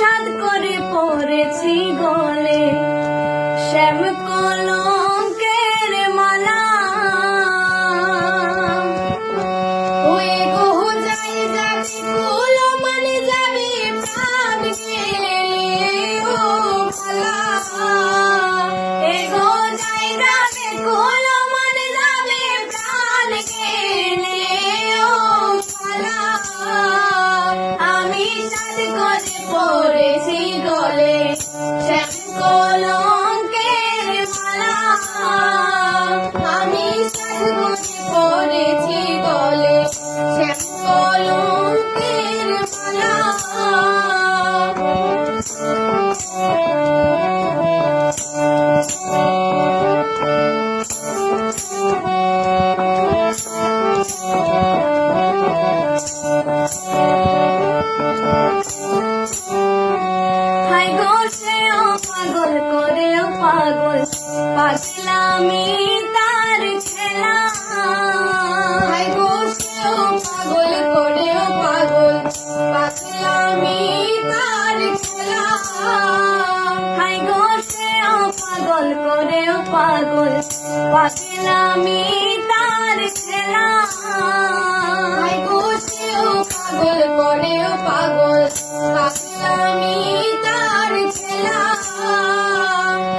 সাদ করে পরেছি গলে শ্যাম কলঙ্কের মালা। ওই গো যাই যাবি ফুল মানে যাবি প্রাণ গেলে ও পালা। এ গো যাই যাবি ফুল মানে যাবি প্রাণ গেলে ও পালা। আমি সাদ করে পরেছি গলে শ্যাম কলঙ্কের মালা। আমি সাদ করে পরেছি গলে শ্যাম কলঙ্কের মালা। হাই গো সেও পাগল করেও পাগল পাগলামি তার খেলা। হাই গো সেও পাগল করেও পাগল পাগলামি তার খেলা। হাই গো সেও পাগল করেও পাগল পাগলামি তার খেলা। হাই গো সেও পাগল করেও পাগল পাগলামি তার খেলা।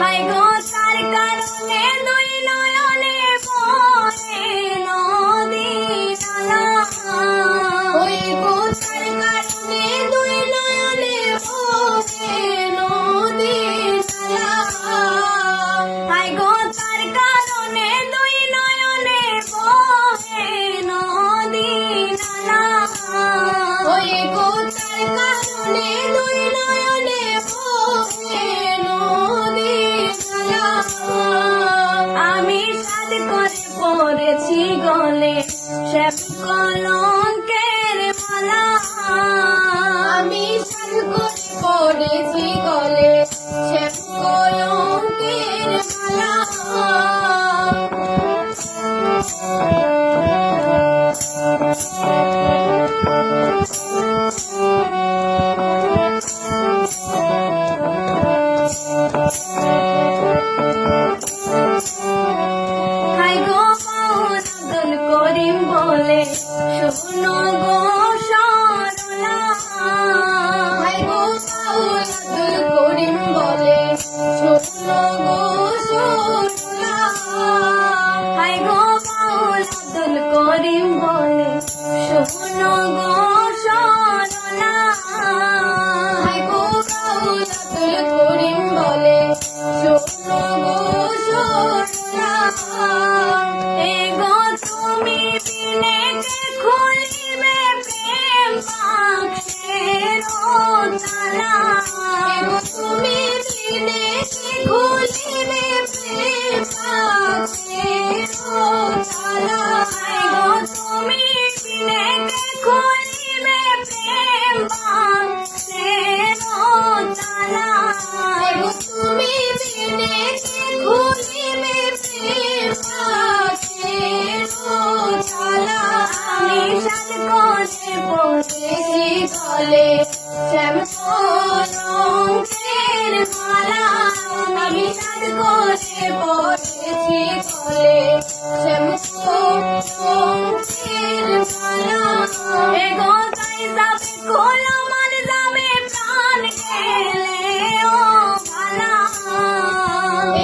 হাই গো তার কারণে দুই নয়নে বহে নদী নালা। ওই গো তার কারণে দুই নয়নে বহে নদী নালা। হাই গো তার কারণে দুই নয়নে বহে নদী নালা। ওই গো তার কারণে দুই নয়নে বহে নদী নালা। আমি সাদ করে পরেছি গলে শ্যাম কলঙ্কের মালা। আমি সাদ করে পরেছি গলে শ্যাম কলঙ্কের মালা। হাই গো বাউল আব্দুল করিম বলে শোনো গো সরলা। হাই গো বাউল আব্দুল করিম বলে শোনো গো সরলা। হাই গো বাউল আব্দুল করিম বলে শোনো গো সরলা। হাই গো বাউল আব্দুল করিম বলে শোনো গো সরলা। এ গো তুমি বিনে কে খুলিবে প্রেম বাক্সের তালা। এ গো তুমি বিনে কে খুলিবে প্রেম বাক্সের তালা। এ গো তুমি বিনে কে খুলিবে প্রেম বাক্সের তালা। এ গো তুমি বিনে কে খুলিবে প্রেম বাক্সের তালা। আমি সাদ করে পরেছি গলে শ্যাম কলঙ্কের মালা। আমি সাদ করে পরেছি গলে শ্যাম কলঙ্কের মালা। এ গো তাই যাবে কোল মানে যাবে প্রাণ গেলে ও ভালা।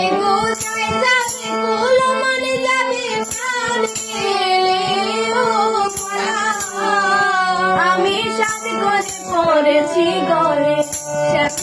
এ গো তাই যাবে কোল মানে যাবে প্রাণ গেলে ও ভালা। আমি সাদ করে পরেছি গলে শ্যাম